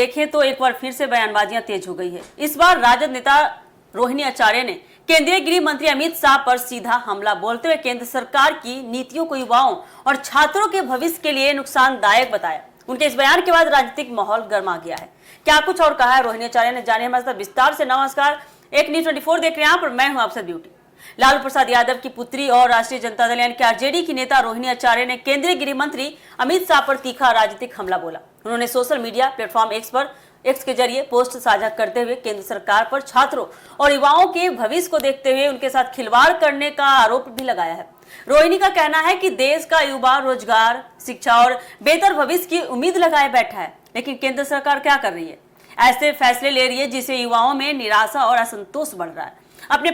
देखें तो एक बार फिर से बयानबाजियां तेज हो गई है। इस बार राजद नेता रोहिणी आचार्य ने केंद्रीय गृह मंत्री अमित शाह पर सीधा हमला बोलते हुए केंद्र सरकार की नीतियों को युवाओं और छात्रों के भविष्य के लिए नुकसानदायक बताया। उनके इस बयान के बाद राजनीतिक माहौल गर्मा गया है। क्या कुछ और कहा है रोहिणी आचार्य ने, जाने हमारे साथ विस्तार से। नमस्कार, एक न्यूज 24 देख रहे हैं आप और मैं हूं आपसे ब्यूटी। लालू प्रसाद यादव की पुत्री और राष्ट्रीय जनता दल यानी कि आरजेडी की नेता रोहिणी आचार्य ने केंद्रीय गृह मंत्री अमित शाह पर तीखा राजनीतिक हमला बोला। उन्होंने सोशल मीडिया प्लेटफॉर्म एक्स के जरिए पोस्ट साझा करते हुए केंद्र सरकार पर छात्रों और युवाओं के भविष्य को देखते हुए उनके साथ खिलवाड़ करने का आरोप भी लगाया है। रोहिणी का कहना है कि देश का युवा रोजगार, शिक्षा और बेहतर भविष्य की उम्मीद लगाए बैठा है, लेकिन केंद्र सरकार क्या कर रही है? ऐसे फैसले ले रही है जिससे युवाओं में निराशा और असंतोष बढ़ रहा है। अपने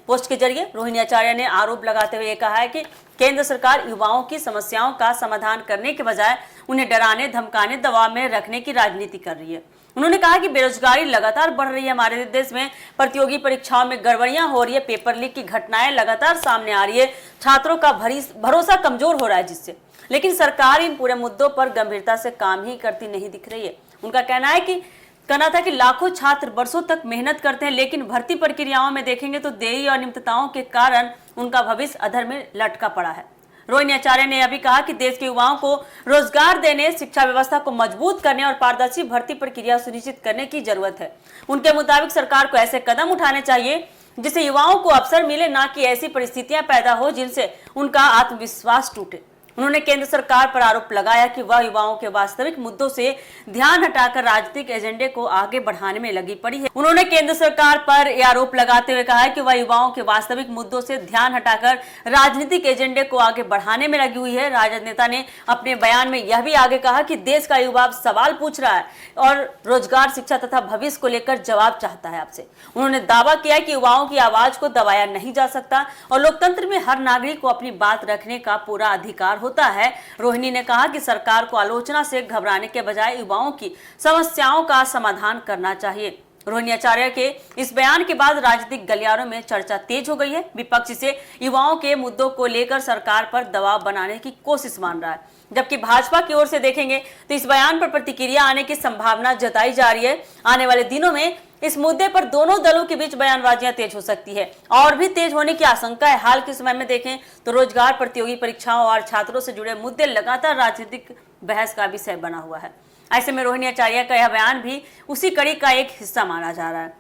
पोस्ट के जरिए रोहिणी आचार्य ने आरोप लगाते हुए कहा है कि केंद्र सरकार युवाओं की समस्याओं का समाधान करने के बजाय उन्हें डराने, धमकाने, दबाव में रखने की राजनीति कर रही है। उन्होंने कहा कि बेरोजगारी लगातार बढ़ रही है, हमारे देश में प्रतियोगी परीक्षाओं में गड़बड़ियां हो रही है, पेपर लीक की घटनाएं लगातार सामने आ रही है, छात्रों का भरोसा कमजोर हो रहा है जिससे, लेकिन सरकार इन पूरे मुद्दों पर गंभीरता से काम ही करती नहीं दिख रही है। उनका कहना था कि लाखों छात्र वर्षों तक मेहनत करते हैं, लेकिन भर्ती प्रक्रियाओं में देखेंगे तो देरी और अनियमितताओं के कारण उनका भविष्य अधर में लटका पड़ा है। रोहिणी आचार्य ने यह भी कहा कि देश के युवाओं को रोजगार देने, शिक्षा व्यवस्था को मजबूत करने और पारदर्शी भर्ती प्रक्रिया सुनिश्चित करने की जरूरत है। उनके मुताबिक सरकार को ऐसे कदम उठाने चाहिए जिससे युवाओं को अवसर मिले, ना कि ऐसी परिस्थितियां पैदा हो जिनसे उनका आत्मविश्वास टूटे। उन्होंने केंद्र सरकार पर आरोप लगाया कि वह युवाओं के वास्तविक मुद्दों से ध्यान हटाकर राजनीतिक एजेंडे को आगे बढ़ाने में लगी पड़ी है। उन्होंने केंद्र सरकार पर यह आरोप लगाते हुए कहा है कि वह युवाओं के वास्तविक मुद्दों से ध्यान हटाकर राजनीतिक एजेंडे को आगे बढ़ाने में लगी हुई है। राजद नेता ने अपने बयान में यह भी आगे कहा कि देश का युवा सवाल पूछ रहा है और रोजगार, शिक्षा तथा भविष्य को लेकर जवाब चाहता है आपसे। उन्होंने दावा किया कि युवाओं की आवाज को दबाया नहीं जा सकता और लोकतंत्र में हर नागरिक को अपनी बात रखने का पूरा अधिकार होता है। रोहिणी ने कहा कि सरकार को आलोचना से घबराने के बजाय युवाओं की समस्याओं का समाधान करना चाहिए। रोहिणी आचार्य के इस बयान के बाद राजनीतिक गलियारों में चर्चा तेज हो गई है। विपक्ष इसे युवाओं के मुद्दों को लेकर सरकार पर दबाव बनाने की कोशिश मान रहा है, जबकि भाजपा की ओर से देखेंगे तो इस बयान पर प्रतिक्रिया आने की संभावना जताई जा रही है। आने वाले दिनों में इस मुद्दे पर दोनों दलों के बीच बयानबाजियां तेज हो सकती है और भी तेज होने की आशंका है। हाल के समय में देखें तो रोजगार, प्रतियोगी परीक्षाओं और छात्रों से जुड़े मुद्दे लगातार राजनीतिक बहस का विषय बना हुआ है। ऐसे में रोहिणी आचार्य का यह बयान भी उसी कड़ी का एक हिस्सा माना जा रहा है।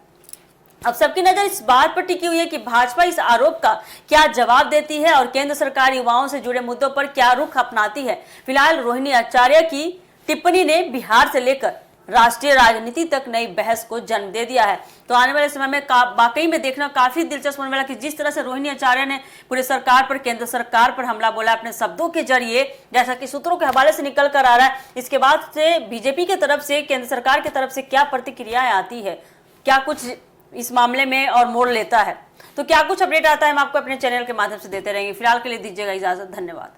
अब सबकी नजर इस बात पर टिकी हुई है कि भाजपा इस आरोप का क्या जवाब देती है और केंद्र सरकार युवाओं से जुड़े मुद्दों पर क्या रुख अपनाती है। फिलहाल रोहिणी आचार्य की टिप्पणी ने बिहार से लेकर राष्ट्रीय राजनीति तक नई बहस को जन्म दे दिया है। तो आने वाले समय में वाकई में देखना काफी दिलचस्प होने वाला कि जिस तरह से रोहिणी आचार्य ने पूरे सरकार पर, केंद्र सरकार पर हमला बोला अपने शब्दों के जरिए, जैसा कि सूत्रों के हवाले से निकल कर आ रहा है, इसके बाद से बीजेपी की तरफ से, केंद्र सरकार की तरफ से क्या प्रतिक्रियाएं आती है, क्या कुछ इस मामले में और मोड़ लेता है, तो क्या कुछ अपडेट आता है हम आपको अपने चैनल के माध्यम से देते रहेंगे। फिलहाल के लिए दीजिएगा इजाजत, धन्यवाद।